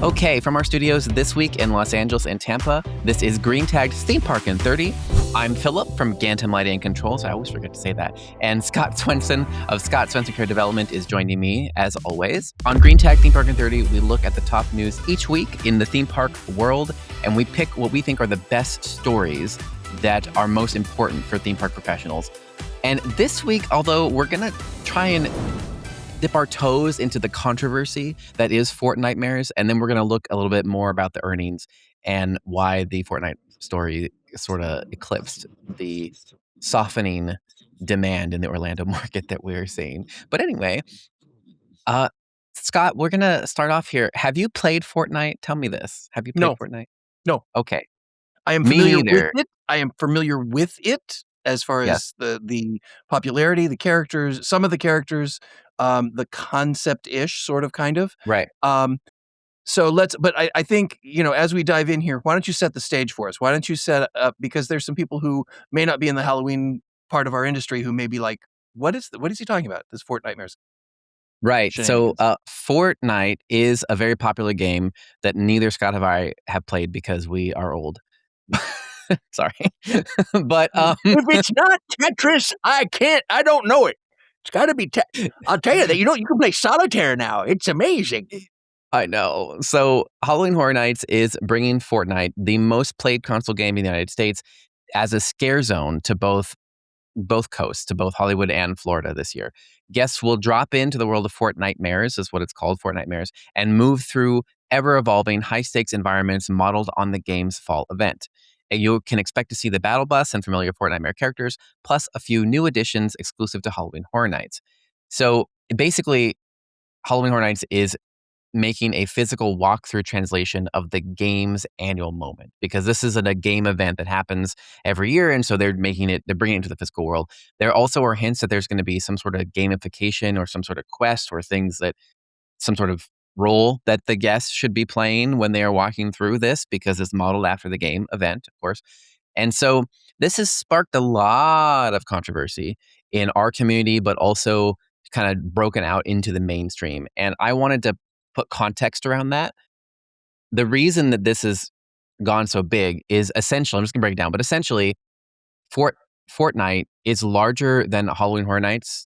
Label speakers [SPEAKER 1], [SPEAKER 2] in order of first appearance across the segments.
[SPEAKER 1] Okay, from our studios this week in Los Angeles and Tampa, this is Green Tagged Theme Park in 30. I'm Philip from Gantom Lighting and Controls. I always forget to say that. And Scott Swenson of Scott Swenson Care Development is joining me, as always. On Green Tagged Theme Park in 30, we look at the top news each week in the theme park world, and we pick what we think are the best stories that are most important for theme park professionals. And this week, although we're going to try and dip our toes into the controversy that is Fortnitemares, and then we're going to look a little bit more about the earnings and why the Fortnite story sort of eclipsed the softening demand in the Orlando market that we're seeing. But anyway, Scott, we're going to start off here. Have you played Fortnite? Tell me this. Have you played
[SPEAKER 2] No.
[SPEAKER 1] Fortnite?
[SPEAKER 2] No.
[SPEAKER 1] Okay.
[SPEAKER 2] I am
[SPEAKER 1] Me
[SPEAKER 2] familiar with
[SPEAKER 1] neither.
[SPEAKER 2] it. I am familiar with it as far
[SPEAKER 1] Yes.
[SPEAKER 2] as the popularity, the characters, some of the characters, the concept-ish, sort of, kind of.
[SPEAKER 1] Right.
[SPEAKER 2] But I think, as we dive in here, why don't you set the stage for us? Why don't you set up, because there's some people who may not be in the Halloween part of our industry who may be like, what is he talking about? This Fortnitemares.
[SPEAKER 1] Right. So
[SPEAKER 2] Shenanigans.
[SPEAKER 1] Fortnite is a very popular game that neither Scott and I have played because we are old. Sorry. But
[SPEAKER 2] If it's not Tetris, I don't know it. It's got to be I'll tell you that, you can play solitaire now. It's amazing.
[SPEAKER 1] I know. So Halloween Horror Nights is bringing Fortnite, the most played console game in the United States, as a scare zone to both coasts, to both Hollywood and Florida this year. Guests will drop into the world of Fortnitemares, is what it's called, Fortnitemares, and move through ever-evolving high-stakes environments modeled on the game's fall event. And you can expect to see the battle bus and familiar Fortnitemare characters, plus a few new additions exclusive to Halloween Horror Nights. So basically, Halloween Horror Nights is making a physical walkthrough translation of the game's annual moment, because this is a game event that happens every year, and so they're bringing it into the physical world. There also are hints that there's going to be some sort of gamification or some sort of quest or some sort of role that the guests should be playing when they are walking through this, because it's modeled after the game event, of course. And so this has sparked a lot of controversy in our community, but also kind of broken out into the mainstream. And I wanted to put context around that. The reason that this has gone so big is essentially, I'm just going to break it down, but essentially, Fortnite is larger than Halloween Horror Nights,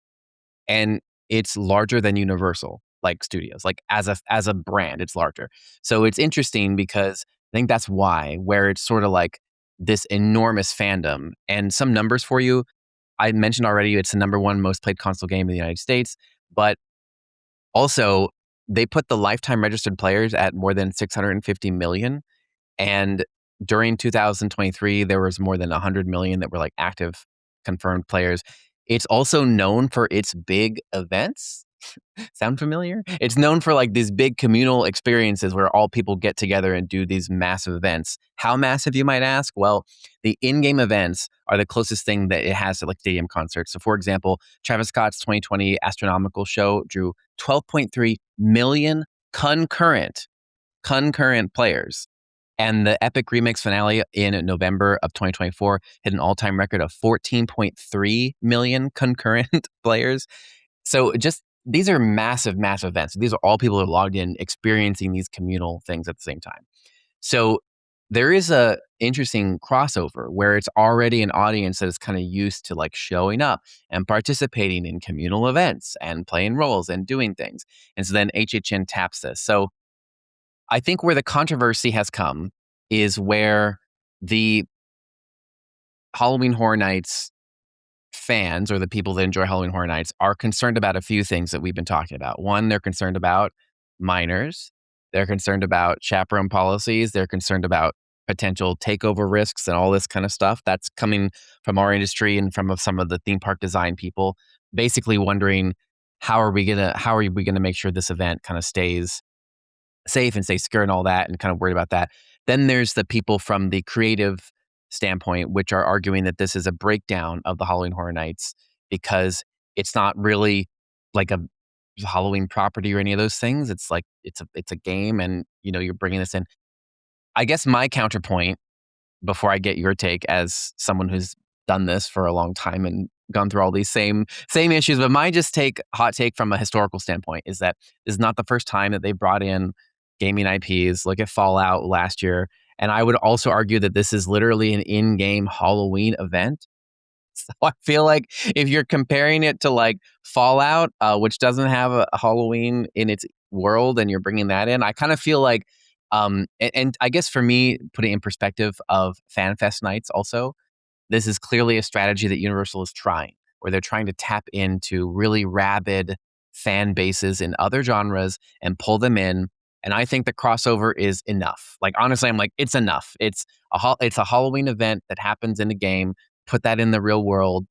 [SPEAKER 1] and it's larger than Universal, like studios, like as a brand, it's larger. So it's interesting because I think that's why, where it's sort of like this enormous fandom. And some numbers for you. I mentioned already, it's the #1 most played console game in the United States, but also they put the lifetime registered players at more than 650 million. And during 2023, there was more than 100 million that were like active confirmed players. It's also known for its big events. Sound familiar? It's known for like these big communal experiences where all people get together and do these massive events. How massive, you might ask? Well, the in-game events are the closest thing that it has to like stadium concerts. So for example, Travis Scott's 2020 astronomical show drew 12.3 million concurrent players. And the Epic Remix finale in November of 2024 hit an all-time record of 14.3 million concurrent players. So just these are massive, massive events. These are all people who are logged in experiencing these communal things at the same time. So there is a interesting crossover where it's already an audience that is kind of used to like showing up and participating in communal events and playing roles and doing things. And so then HHN taps this. So I think where the controversy has come is where the Halloween Horror Nights fans, or the people that enjoy Halloween Horror Nights, are concerned about a few things that we've been talking about. One, they're concerned about minors. They're concerned about chaperone policies. They're concerned about potential takeover risks and all this kind of stuff. That's coming from our industry and from some of the theme park design people, basically wondering how are we gonna make sure this event kind of stays safe and stays secure and all that, and kind of worried about that. Then there's the people from the creative standpoint, which are arguing that this is a breakdown of the Halloween Horror Nights because it's not really like a Halloween property or any of those things. It's like it's a game, and you're bringing this in. I guess my counterpoint, before I get your take as someone who's done this for a long time and gone through all these same issues, but my hot take from a historical standpoint is that this is not the first time that they brought in gaming IPs. Look at Fallout last year. And I would also argue that this is literally an in-game Halloween event. So I feel like if you're comparing it to like Fallout, which doesn't have a Halloween in its world, and you're bringing that in, I kind of feel like, and I guess for me, putting in perspective of FanFest nights also, this is clearly a strategy that Universal is trying, where they're trying to tap into really rabid fan bases in other genres and pull them in. And I think the crossover is enough. Like honestly, I'm like, it's enough. It's a Halloween event that happens in the game. Put that in the real world.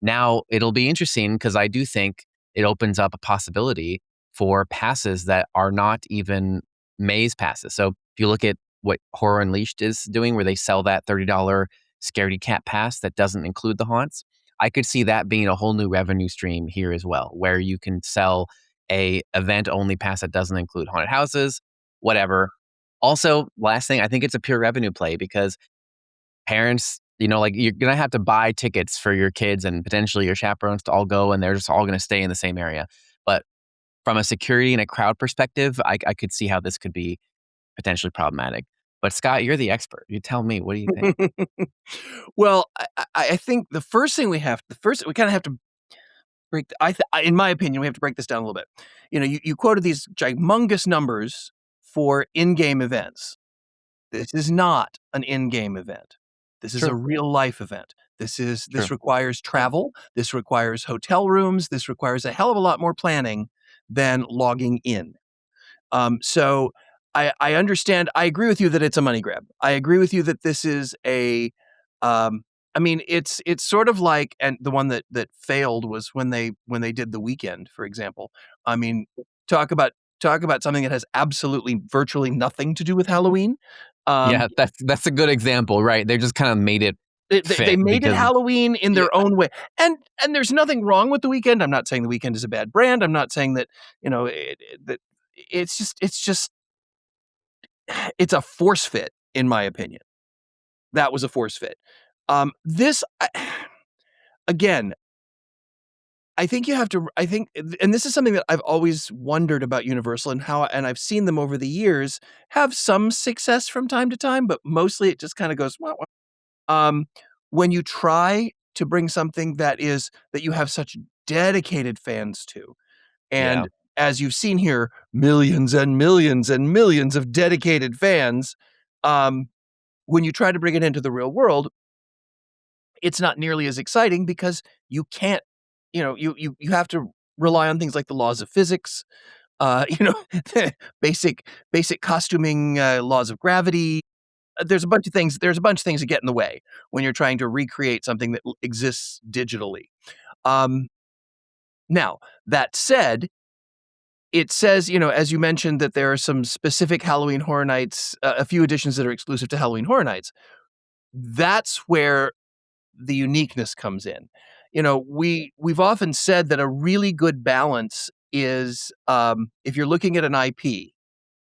[SPEAKER 1] Now it'll be interesting because I do think it opens up a possibility for passes that are not even maze passes. So if you look at what Horror Unleashed is doing, where they sell that $30 Scaredy Cat pass that doesn't include the haunts, I could see that being a whole new revenue stream here as well, where you can sell a event only pass that doesn't include haunted houses, whatever. Also, last thing, I think it's a pure revenue play because parents, like you're gonna have to buy tickets for your kids and potentially your chaperones to all go, and they're just all gonna stay in the same area. But from a security and a crowd perspective, I could see how this could be potentially problematic. But Scott, you're the expert. You tell me. What do you think?
[SPEAKER 2] Well, I think the first we kind of have to break. In my opinion, we have to break this down a little bit. You quoted these humongous numbers for in-game events. This is not an in-game event. This is a
[SPEAKER 1] True.
[SPEAKER 2] real life event. This
[SPEAKER 1] True.
[SPEAKER 2] requires travel. This requires hotel rooms. This requires a hell of a lot more planning than logging in. So I understand. I agree with you that it's a money grab. I agree with you that this is a. I mean, it's sort of like, and the one that failed was when they did The Weekend, for example. I mean, talk about something that has absolutely virtually nothing to do with Halloween.
[SPEAKER 1] Yeah, that's a good example, right? They just kind of made it
[SPEAKER 2] They
[SPEAKER 1] fit
[SPEAKER 2] made it
[SPEAKER 1] because
[SPEAKER 2] Halloween in
[SPEAKER 1] yeah,
[SPEAKER 2] their own way, and there's nothing wrong with The Weekend. I'm not saying The Weekend is a bad brand. I'm not saying that that it's just it's a force fit, in my opinion. That was a force fit. This again, I think you have to. I think, and this is something that I've always wondered about Universal and I've seen them over the years have some success from time to time, but mostly it just kind of goes. Wah, wah. Um, when you try to bring something that you have such dedicated fans to,
[SPEAKER 1] yeah,
[SPEAKER 2] and as you've seen here, millions and millions and millions of dedicated fans. Um, when you try to bring it into the real world, it's not nearly as exciting because you can't, you have to rely on things like the laws of physics, you know, basic costuming, laws of gravity. There's a bunch of things. There's a bunch of things that get in the way when you're trying to recreate something that exists digitally. Um, Now that said, it says, as you mentioned, that there are some specific Halloween Horror Nights, a few editions that are exclusive to Halloween Horror Nights. That's where the uniqueness comes in. We've often said that a really good balance is, if you're looking at an IP,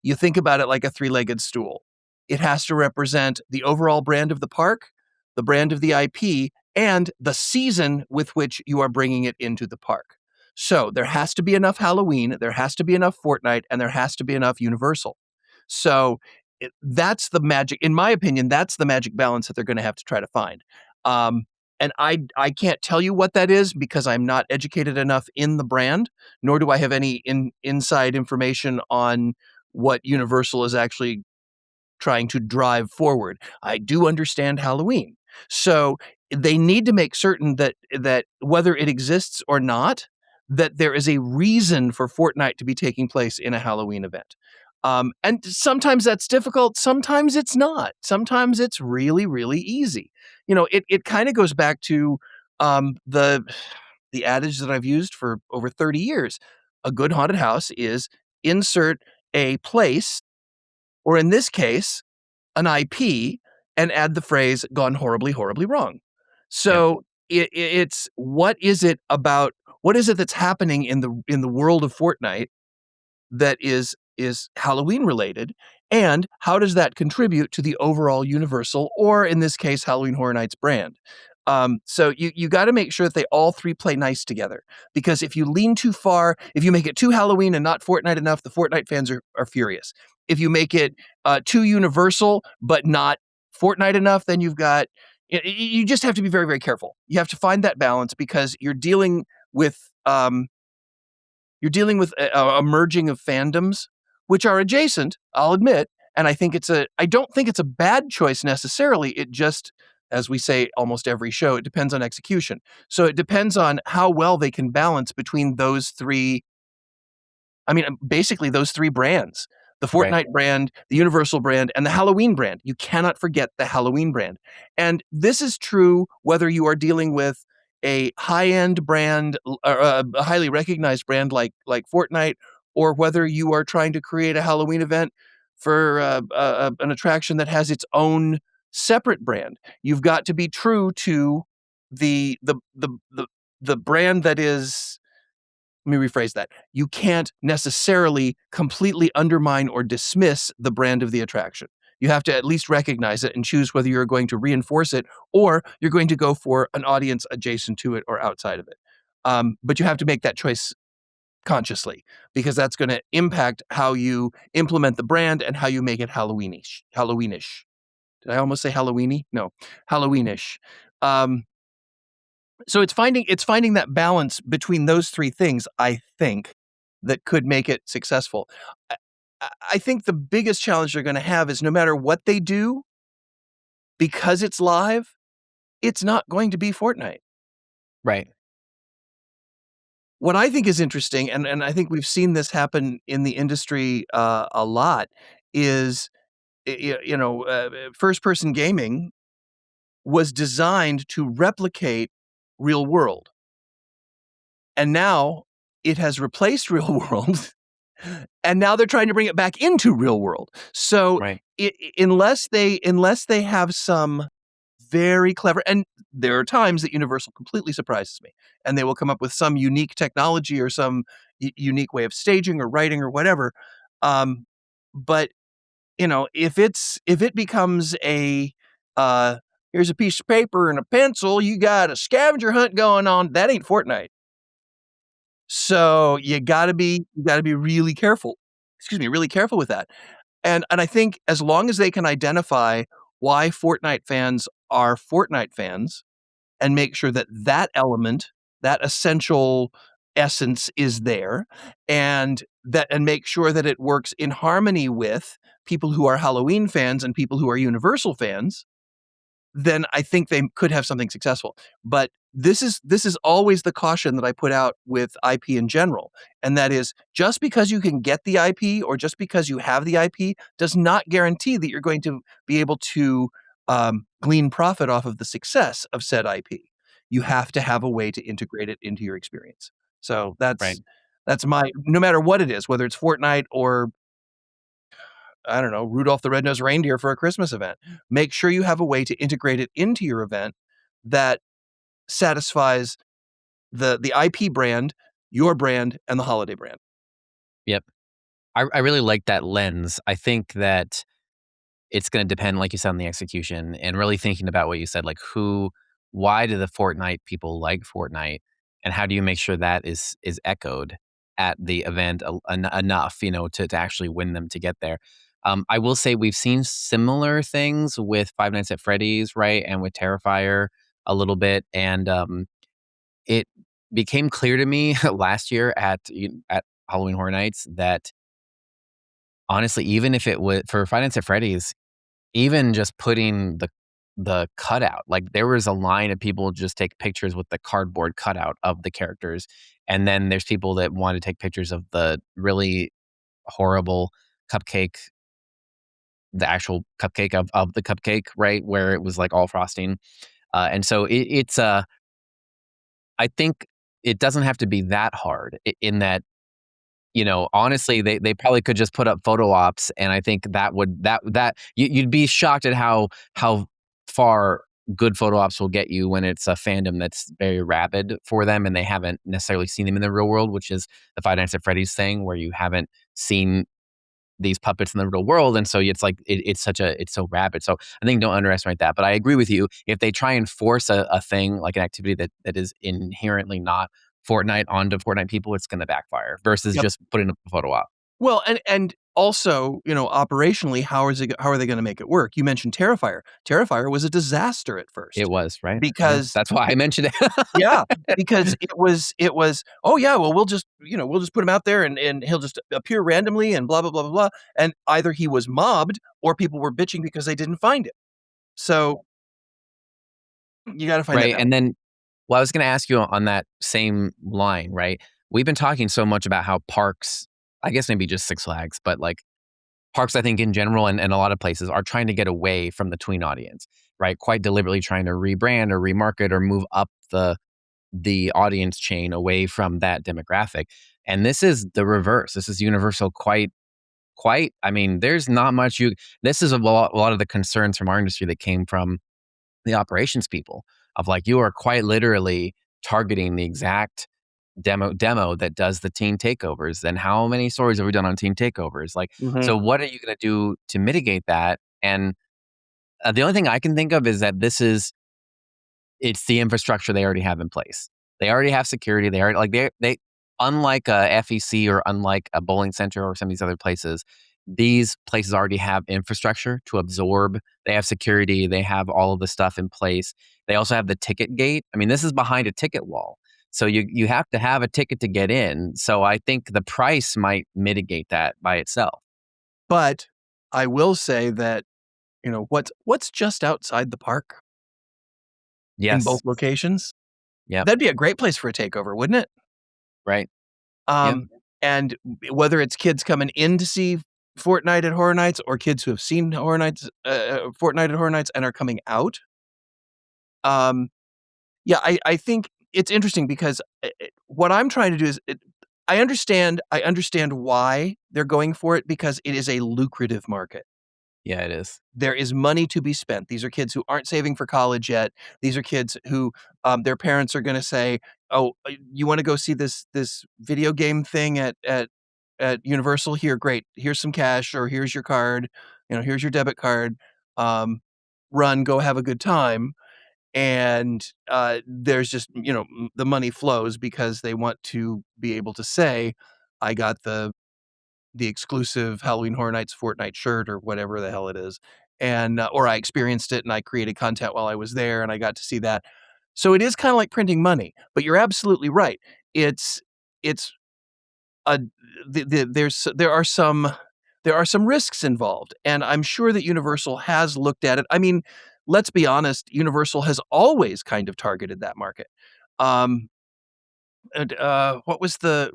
[SPEAKER 2] you think about it like a three-legged stool. It has to represent the overall brand of the park, the brand of the IP, and the season with which you are bringing it into the park. So there has to be enough Halloween, there has to be enough Fortnite, and there has to be enough Universal. So that's the magic, in my opinion, that's the magic balance that they're going to have to try to find. Um, and I can't tell you what that is because I'm not educated enough in the brand, nor do I have any inside information on what Universal is actually trying to drive forward. I do understand Halloween. So they need to make certain that whether it exists or not, that there is a reason for Fortnite to be taking place in a Halloween event. And sometimes that's difficult. Sometimes it's not. Sometimes it's really, really easy. It kind of goes back to the adage that I've used for over 30 years. A good haunted house is insert a place, or in this case, an IP, and add the phrase "gone horribly, horribly wrong."
[SPEAKER 1] yep.
[SPEAKER 2] So it's what is it that's happening in the world of Fortnite that is Halloween related, and how does that contribute to the overall Universal, or in this case, Halloween Horror Nights brand? So you got to make sure that they all three play nice together. Because if you lean too far, if you make it too Halloween and not Fortnite enough, the Fortnite fans are furious. If you make it too universal but not Fortnite enough, then you just have to be very, very careful. You have to find that balance because you're dealing with a merging of fandoms, which are adjacent, I'll admit. And I don't think it's a bad choice necessarily. It just, as we say almost every show, it depends on execution. So it depends on how well they can balance between those three. I mean, basically those three brands: the
[SPEAKER 1] Right.
[SPEAKER 2] Fortnite brand, the Universal brand, and the Halloween brand. You cannot forget the Halloween brand. And this is true whether you are dealing with a high-end brand or a highly recognized brand like Fortnite, or whether you are trying to create a Halloween event for an attraction that has its own separate brand. You've got to be true to the the the the, the brand that is. Let me rephrase that. You can't necessarily completely undermine or dismiss the brand of the attraction. You have to at least recognize it and choose whether you're going to reinforce it or you're going to go for an audience adjacent to it or outside of it. But you have to make that choice consciously because that's going to impact how you implement the brand and how you make it Halloweenish. Halloweenish. Did I almost say Halloweeny? No, Halloweenish. Um, so it's finding that balance between those three things, I think, that could make it successful. I I think the biggest challenge they're gonna have is no matter what they do, because it's live, it's not going to be Fortnite.
[SPEAKER 1] Right.
[SPEAKER 2] What I think is interesting, and I think we've seen this happen in the industry, a lot, is, first person gaming was designed to replicate real world, and now it has replaced real world. And now they're trying to bring it back into real world. So
[SPEAKER 1] Right.
[SPEAKER 2] unless they have some very clever, and there are times that Universal completely surprises me, and they will come up with some unique technology or some unique way of staging or writing or whatever. Um, but if it becomes uh, here's a piece of paper and a pencil, you got a scavenger hunt going on, that ain't Fortnite. So you gotta be really careful. Excuse me, really careful with that. And I think as long as they can identify why Fortnite fans are Fortnite fans and make sure that that element, that essential essence is there, and make sure that it works in harmony with people who are Halloween fans and people who are Universal fans, then I think they could have something successful. But this is always the caution that I put out with IP in general, and that is just because you can get the IP or just because you have the IP does not guarantee that you're going to be able to glean profit off of the success of said IP. You have to have a way to integrate it into your experience. So
[SPEAKER 1] Right.
[SPEAKER 2] that's my no matter what it is, whether it's Fortnite or I don't know, Rudolph the Red-Nosed Reindeer for a Christmas event. Make sure you have a way to integrate it into your event that satisfies the IP brand, your brand, and the holiday brand.
[SPEAKER 1] Yep. I really like that lens. I think that it's gonna depend, like you said, on the execution and really thinking about what you said, like why do the Fortnite people like Fortnite, and how do you make sure that is echoed at the event enough, to actually win them to get there. I will say we've seen similar things with Five Nights at Freddy's, right, and with Terrifier a little bit, and it became clear to me last year at Halloween Horror Nights that honestly, even if it was for Five Nights at Freddy's, even just putting the cutout, like, there was a line of people just take pictures with the cardboard cutout of the characters, and then there's people that want to take pictures of the really horrible cupcake, the actual cupcake of the cupcake, right, where it was, like, all frosting, and so I think it doesn't have to be that hard in that, honestly, they probably could just put up photo ops, and I think that would that you'd be shocked at how far good photo ops will get you when it's a fandom that's very rabid for them, and they haven't necessarily seen them in the real world, which is the Five Nights at Freddy's thing, where you haven't seen these puppets in the real world, and so it's like it's so rabid. So I think don't underestimate that. But I agree with you. If they try and force a thing like an activity that is inherently not Fortnite onto Fortnite people, it's going to backfire versus
[SPEAKER 2] Yep.
[SPEAKER 1] just putting up a photo op.
[SPEAKER 2] Well, and Also, operationally, how are they going to make it work? You mentioned Terrifier. Terrifier was a disaster at
[SPEAKER 1] It
[SPEAKER 2] first
[SPEAKER 1] was, right? Yeah,
[SPEAKER 2] because
[SPEAKER 1] that's why I mentioned
[SPEAKER 2] yeah,
[SPEAKER 1] it.
[SPEAKER 2] because it was, "Oh, yeah, well, we'll just put him out there and he'll just appear randomly and blah, blah, blah, blah, blah," and either he was mobbed or people were bitching because they didn't find him. So, you gotta find that
[SPEAKER 1] Right,
[SPEAKER 2] balance.
[SPEAKER 1] and then well, I was gonna ask you on that same line, right? We've been talking so much about how parks, I guess maybe just Six Flags, but, like, parks, I think, in general and a lot of places are trying to get away from the tween audience, right? Quite deliberately trying to rebrand or remarket or move up the audience chain away from that demographic, and this is the reverse. This is Universal quite I mean, there's not much you this is a lot of the concerns from our industry that came from the operations people of like, you are quite literally targeting the exact demo that does the team takeovers. And how many stories have we done on team takeovers? Like,
[SPEAKER 2] Mhm.
[SPEAKER 1] so what are you going to do to mitigate that? And the only thing I can think of is that it's the infrastructure they already have in place. They already have security. They already like they unlike a FEC or unlike a bowling center or some of these other places, these places already have infrastructure to absorb. They have security. They have all of the stuff in place. They also have the ticket gate. I mean, this is behind a ticket wall. So you have to have a ticket to get in. So I think the price might mitigate that by itself.
[SPEAKER 2] But I will say that, what's just outside the park in both
[SPEAKER 1] Yes.
[SPEAKER 2] locations?
[SPEAKER 1] Yep.
[SPEAKER 2] That'd be a great place for a takeover, wouldn't it?
[SPEAKER 1] Right. Yep.
[SPEAKER 2] Um, and whether it's kids coming in to see Fortnite at Horror Nights or kids who have seen Fortnite at Horror Nights and are coming out, um, yeah, I think it's interesting because what I'm trying to do is I understand why they're going for it because it is a lucrative market.
[SPEAKER 1] Yeah, it is.
[SPEAKER 2] There is money to be spent. These are kids who aren't saving for college yet. These are kids who, their parents are gonna say, "Oh, you wanna go see this video game thing at Universal? Here, great. Here's some cash, or here's your card, here's your debit card. Um, run, go have a good time." And, there's just, the money flows because they want to be able to say, "I got the exclusive Halloween Horror Nights Fortnite shirt," or whatever the hell it is, and, or I experienced it and I created content while I was there and I got to see that. So it is kinda like printing money, but you're absolutely right. It's a there are some risks involved, and I'm sure that Universal has looked at it. I mean, let's be honest, Universal has always kind of targeted that market. Um, and, what's the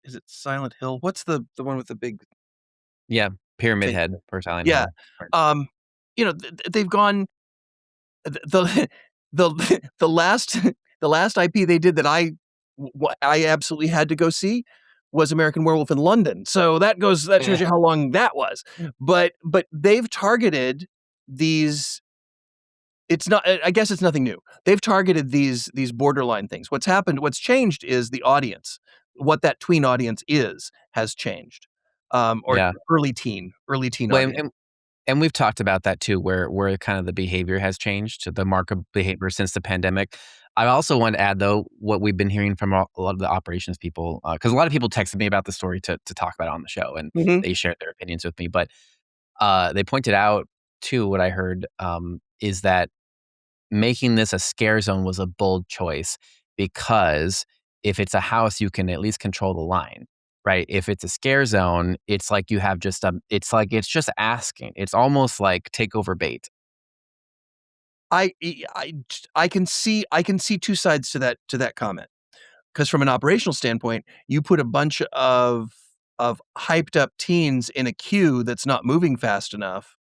[SPEAKER 2] is it Silent Hill? What's the one with the big
[SPEAKER 1] Yeah. Pyramid
[SPEAKER 2] thing?
[SPEAKER 1] Head for Silent
[SPEAKER 2] Yeah.
[SPEAKER 1] Hill. Right.
[SPEAKER 2] Um, they've gone the the last the last IP they did that I absolutely had to go see was American Werewolf in London. So that shows
[SPEAKER 1] Yeah.
[SPEAKER 2] you how long that was. But they've targeted these it's not I guess it's nothing new. They've targeted these borderline things. What's changed is the audience. What that tween audience has changed. Or
[SPEAKER 1] Yeah.
[SPEAKER 2] early teen
[SPEAKER 1] Well,
[SPEAKER 2] audience.
[SPEAKER 1] and we've talked about that too, where kind of the behavior has changed, the market behavior since the pandemic. I also want to add though what we've been hearing from a lot of the operations people, because a lot of people texted me about the story to talk about it on the show, and
[SPEAKER 2] Mhm.
[SPEAKER 1] they shared their opinions with me. But they pointed out too what I heard is that making this a scare zone was a bold choice because if it's a house, you can at least control the line, right? If it's a scare zone, it's like you have just it's like it's just asking. It's almost like takeover bait.
[SPEAKER 2] I can see 2 sides to that comment. Because from an operational standpoint, you put a bunch of hyped up teens in a queue that's not moving fast enough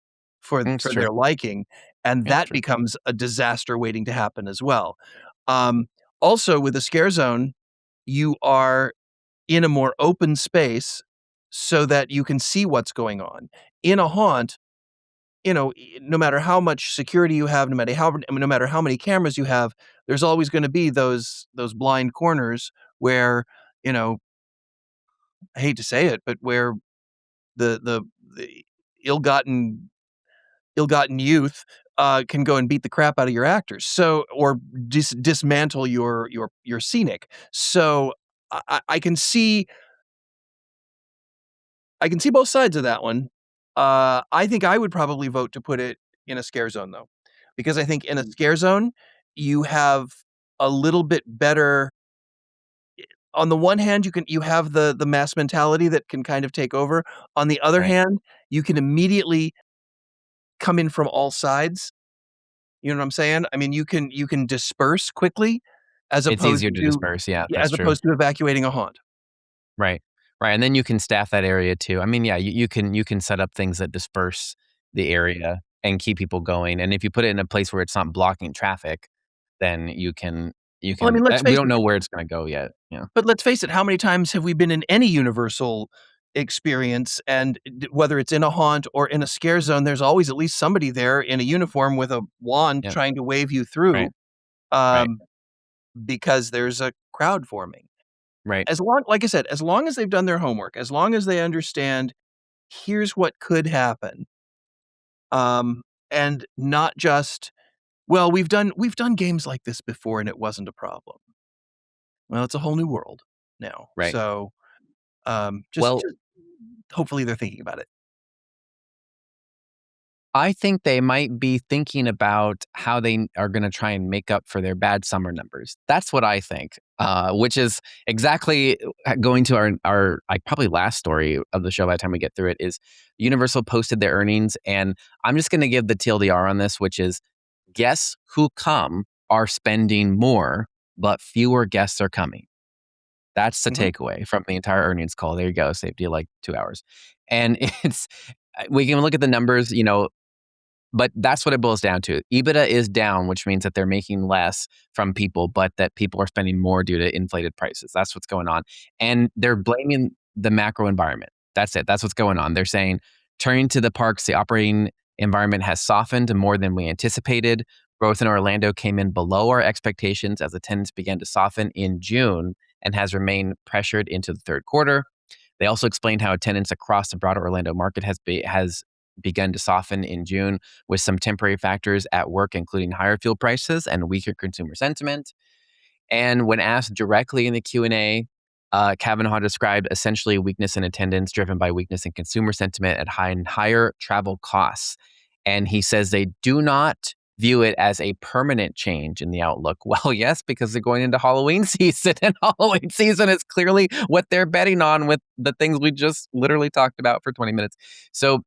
[SPEAKER 1] It's
[SPEAKER 2] for
[SPEAKER 1] true.
[SPEAKER 2] their liking, and
[SPEAKER 1] It's
[SPEAKER 2] that
[SPEAKER 1] true.
[SPEAKER 2] becomes a disaster waiting to happen as well. Um, Also with a scare zone, you are in a more open space so that you can see what's going on. In a haunt, no matter how much security you have, no matter how many cameras you have, there's always gonna be those blind corners where, you know, I hate to say it, but where the ill-gotten ill-gotten youth, can go and beat the crap out of your actors, so or dismantle your scenic. So I can see I can see both sides of that one. I think I would probably vote to put it in a scare zone though, because I think in a scare zone you have a little bit better. On the one hand, you have the mass mentality that can kind of take over. On the other
[SPEAKER 1] Right.
[SPEAKER 2] hand, you can immediately come in from all sides. You know what I'm saying? I mean, you can disperse quickly as
[SPEAKER 1] It's
[SPEAKER 2] opposed
[SPEAKER 1] easier to
[SPEAKER 2] to
[SPEAKER 1] disperse. Yeah,
[SPEAKER 2] yeah,
[SPEAKER 1] that's
[SPEAKER 2] as
[SPEAKER 1] true.
[SPEAKER 2] opposed to evacuating a haunt.
[SPEAKER 1] Right. Right. And then you can staff that area too. I mean, yeah, you can set up things that disperse the area and keep people going. And if you put it in a place where it's not blocking traffic, then you
[SPEAKER 2] Well, I
[SPEAKER 1] can
[SPEAKER 2] mean, let's
[SPEAKER 1] we
[SPEAKER 2] face
[SPEAKER 1] don't
[SPEAKER 2] it.
[SPEAKER 1] know where it's gonna go yet. Yeah.
[SPEAKER 2] But let's face it, how many times have we been in any Universal experience, and whether it's in a haunt or in a scare zone, there's always at least somebody there in a uniform with a wand
[SPEAKER 1] Yeah.
[SPEAKER 2] trying to wave you
[SPEAKER 1] Right.
[SPEAKER 2] through,
[SPEAKER 1] Right.
[SPEAKER 2] um, because there's a crowd forming.
[SPEAKER 1] Right.
[SPEAKER 2] As long like I said, as long as they've done their homework, as long as they understand, here's what could happen, um, and not just, "Well, we've done games like this before and it wasn't a problem." Well, it's a whole new world now.
[SPEAKER 1] Right.
[SPEAKER 2] So,
[SPEAKER 1] Well,
[SPEAKER 2] just hopefully they're thinking about it.
[SPEAKER 1] I think they might be thinking about how they are going to try and make up for their bad summer numbers. That's what I think, which is exactly going to our like probably last story of the show. By the time we get through it, is Universal posted their earnings, and I'm just going to give the TLDR on this, which is guests who come are spending more, but fewer guests are coming. That's the
[SPEAKER 2] Mhm.
[SPEAKER 1] takeaway from the entire earnings call. There you go, saved you like 2 hours, and it's we can look at the numbers, but that's what it boils down to. EBITDA is down, which means that they're making less from people, but that people are spending more due to inflated prices. That's what's going on. And they're blaming the macro environment. That's it. That's what's going on. They're saying, turning to the parks, the operating environment has softened more than we anticipated. Growth in Orlando came in below our expectations as attendance began to soften in June and has remained pressured into the third quarter. They also explained how attendance across the broader Orlando market has begun to soften in June with some temporary factors at work, including higher fuel prices and weaker consumer sentiment. And when asked directly in the Q&A, Kavanaugh described essentially weakness in attendance driven by weakness in consumer sentiment at higher travel costs. And he says they do not view it as a permanent change in the outlook. Well, yes, because they're going into Halloween season, and Halloween season is clearly what they're betting on with the things we just literally talked about for 20 minutes. So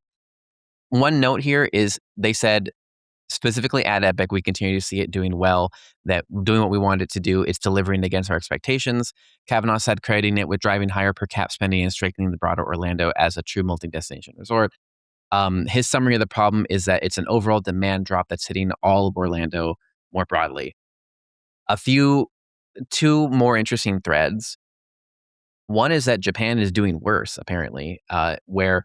[SPEAKER 1] one note here is they said specifically at Epic, we continue to see it doing well, that doing what we wanted it to do, it's delivering against our expectations. Kavanaugh said crediting it with driving higher per cap spending and strengthening the broader Orlando as a true multi-destination resort. His summary of the problem is that it's an overall demand drop that's hitting all of Orlando more broadly. A few, two more interesting threads. One is that Japan is doing worse, apparently, where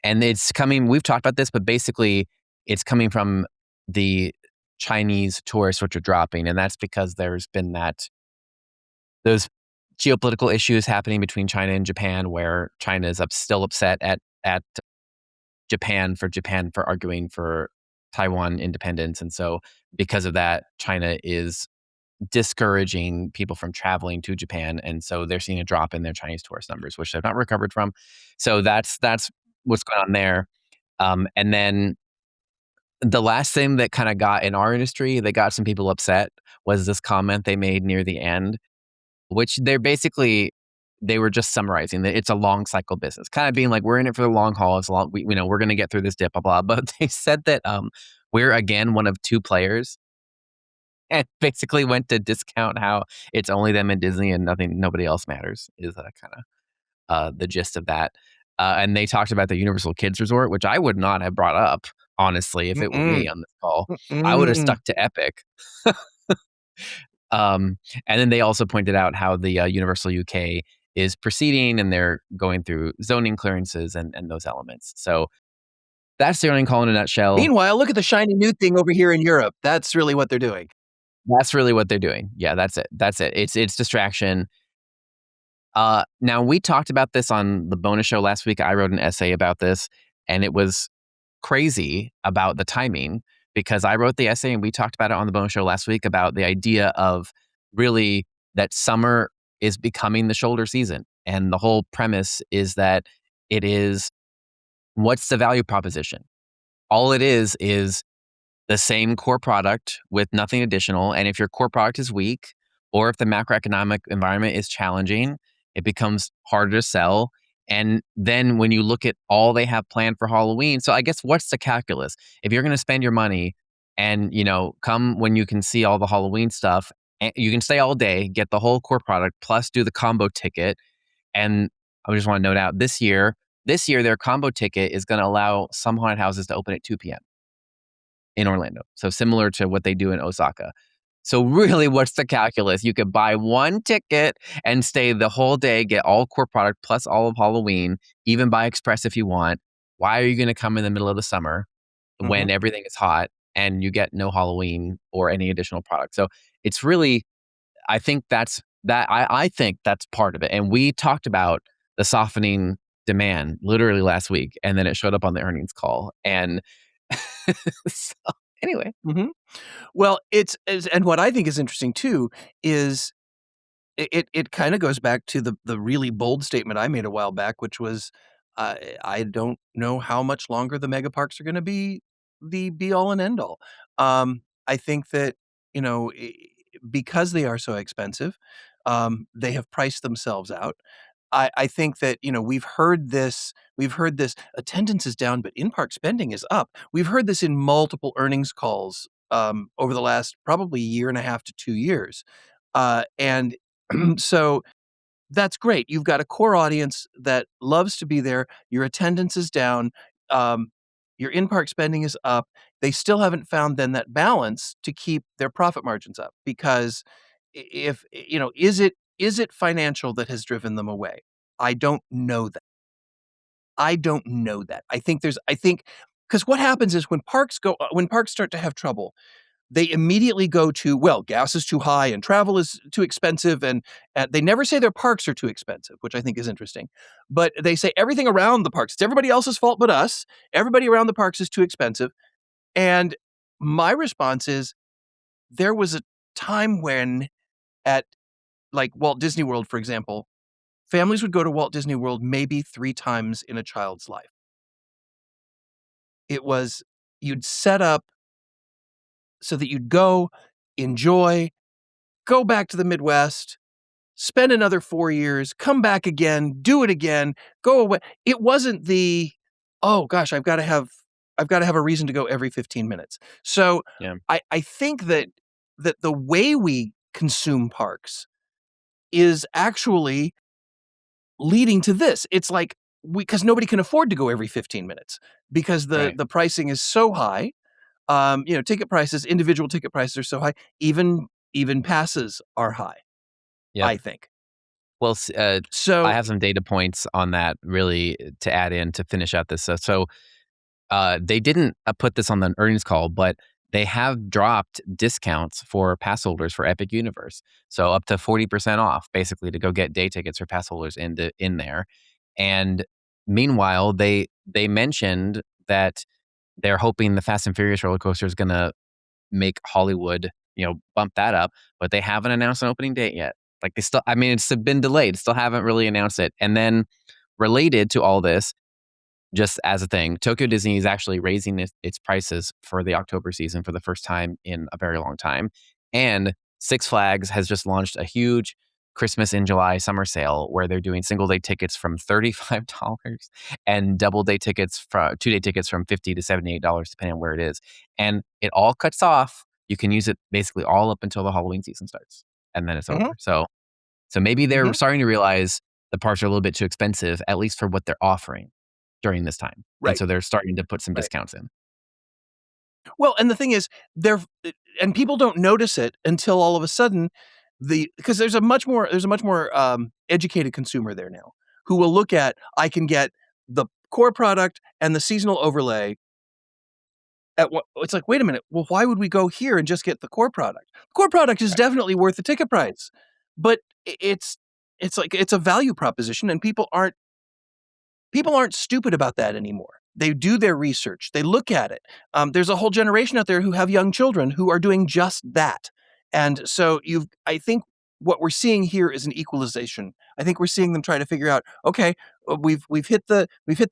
[SPEAKER 1] and it's coming we've talked about this, but basically it's coming from the Chinese tourists which are dropping, and that's because there's been those geopolitical issues happening between China and Japan where China is still upset at Japan for arguing for Taiwan independence. And so because of that, China is discouraging people from traveling to Japan, and so they're seeing a drop in their Chinese tourist numbers, which they've not recovered from. So that's what's going on there. And then the last thing that kind of got in our industry, that got some people upset, was this comment they made near the end, which they were just summarizing that it's a long cycle business, kind of being like, we're in it for the long haul. It's long, we're going to get through this dip, blah blah. But they said that we're again one of two players, and basically went to discount how it's only them and Disney and nobody else matters. Is kind of the gist of that. And they talked about the Universal Kids Resort, which I would not have brought up, honestly, if it were
[SPEAKER 2] Mm-mm,
[SPEAKER 1] me on this call. I would have
[SPEAKER 2] mm-mm.
[SPEAKER 1] stuck to Epic. Um, and then they also pointed out how the Universal UK is proceeding, and they're going through zoning clearances and those elements. So that's the earning call in a nutshell.
[SPEAKER 2] Meanwhile, look at the shiny new thing over here in Europe. That's really what they're doing.
[SPEAKER 1] That's really what they're doing. Yeah, that's it. That's it. It's distraction. Now we talked about this on the bonus show last week. I wrote an essay about this, and it was crazy about the timing, because I wrote the essay and we talked about it on the bonus show last week about the idea of really that summer is becoming the shoulder season. And the whole premise is that It is, what's the value proposition? All it is the same core product with nothing additional. And if your core product is weak, or if the macroeconomic environment is challenging, it becomes harder to sell. And then when you look at all they have planned for Halloween, so I guess what's the calculus? If you're going to spend your money and, come when you can see all the Halloween stuff, and you can stay all day, get the whole core product, plus do the combo ticket. And I just want to note out this year, their combo ticket is going to allow some haunted houses to open at 2 p.m. in Orlando. So similar to what they do in Osaka. So really, what's the calculus? You could buy one ticket and stay the whole day, get all core product plus all of Halloween, even buy express if you want. Why are you going to come in the middle of the summer
[SPEAKER 2] Mhm.
[SPEAKER 1] when everything is hot and you get no Halloween or any additional product? So it's really, I think I think that's part of it. And we talked about the softening demand literally last week, and then it showed up on the earnings call. And so anyway,
[SPEAKER 2] Mhm. Well, and what I think is interesting too is it kinda goes back to the really bold statement I made a while back, which was, I don't know how much longer the mega parks are gonna be the be all and end all. I think that, you know, because they are so expensive, they have priced themselves out. I think that, we've heard this attendance is down, but in-park spending is up. We've heard this in multiple earnings calls, over the last probably year and a half to 2 years. And so that's great. You've got a core audience that loves to be there. Your attendance is down. Um, your in-park spending is up. They still haven't found then that balance to keep their profit margins up because if is it financial that has driven them away? I don't know that. I don't know that. I think because what happens is when parks start to have trouble, they immediately go to, well, gas is too high and travel is too expensive. And they never say their parks are too expensive, which I think is interesting. But they say everything around the parks, it's everybody else's fault but us. Everybody around the parks is too expensive. And my response is there was a time when at like Walt Disney World, for example, families would go to Walt Disney World maybe 3 times in a child's life. It was you'd set up so that you'd go, enjoy, go back to the Midwest, spend another 4 years, come back again, do it again, go away. It wasn't the, "Oh gosh, I've gotta have a reason to go every 15 minutes." So,
[SPEAKER 1] yeah,
[SPEAKER 2] I think that the way we consume parks is actually leading to this. It's like because nobody can afford to go every 15 minutes because the
[SPEAKER 1] right.
[SPEAKER 2] the pricing is so high. Ticket prices, individual ticket prices are so high. Even passes are high,
[SPEAKER 1] Yep.
[SPEAKER 2] I think.
[SPEAKER 1] Well, I
[SPEAKER 2] So
[SPEAKER 1] have some data points on that really to add in to finish out this. So they didn't put this on the earnings call, but they have dropped discounts for pass holders for Epic Universe. So up to 40% off, basically, to go get day tickets for pass holders in there. And meanwhile, they mentioned that they're hoping the Fast and Furious roller coaster is going to make Hollywood, bump that up, but they haven't announced an opening date yet. Like they still, I mean, it's been delayed, still haven't really announced it. And then related to all this, just as a thing, Tokyo Disney is actually raising its prices for the October season for the first time in a very long time. And Six Flags has just launched a huge Christmas in July summer sale where they're doing single day tickets from $35 and double day tickets from 2 day tickets from $50 to $78, depending on where it is. And it all cuts off. You can use it basically all up until the Halloween season starts, and then it's
[SPEAKER 2] mhm,
[SPEAKER 1] over. So maybe they're
[SPEAKER 2] mhm,
[SPEAKER 1] starting to realize the parts are a little bit too expensive, at least for what they're offering during this time. And
[SPEAKER 2] right,
[SPEAKER 1] so they're starting to put some
[SPEAKER 2] right.
[SPEAKER 1] discounts in.
[SPEAKER 2] Well, and the thing is, and people don't notice it until all of a sudden because there's a much more educated consumer there now who will look at, I can get the core product and the seasonal overlay at what it's like, wait a minute, well, why would we go here and just get the core product? Core product is
[SPEAKER 1] Right.
[SPEAKER 2] definitely worth the ticket price, but it's like it's a value proposition, and people aren't stupid about that anymore. They do their research. They look at it. There's a whole generation out there who have young children who are doing just that. And so I think what we're seeing here is an equalization. I think we're seeing them try to figure out, okay, we've hit the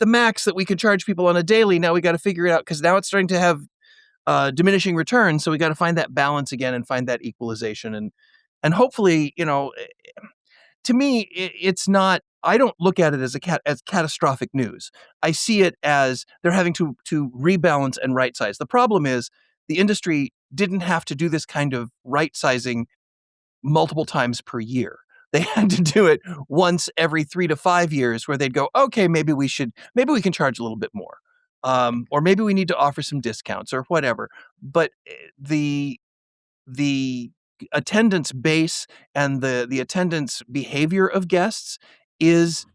[SPEAKER 2] max that we can charge people on a daily. Now we got to figure it out because now it's starting to have diminishing returns. So we got to find that balance again and find that equalization. And hopefully, to me, it's not. I don't look at it as as catastrophic news. I see it as they're having to rebalance and right size. The problem is the industry didn't have to do this kind of right sizing multiple times per year. They had to do it once every 3 to 5 years, where they'd go, okay, maybe we can charge a little bit more, or maybe we need to offer some discounts or whatever. But the attendance base and the attendance behavior of guests is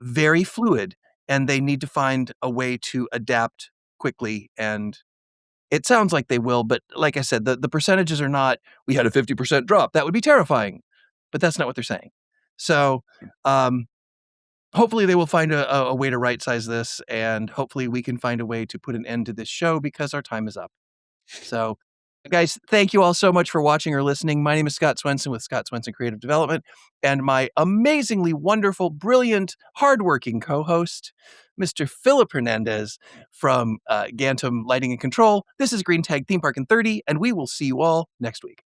[SPEAKER 2] very fluid, and they need to find a way to adapt quickly. And it sounds like they will, but like I said, the percentages are not, we had a 50% drop. That would be terrifying, but that's not what they're saying. So hopefully they will find a way to right size this, and hopefully we can find a way to put an end to this show because our time is up. So guys, thank you all so much for watching or listening. My name is Scott Swenson with Scott Swenson Creative Development, and my amazingly wonderful, brilliant, hardworking co-host, Mr. Philip Hernandez from Gantom Lighting and Control. This is Green Tag Theme Park in 30, and we will see you all next week.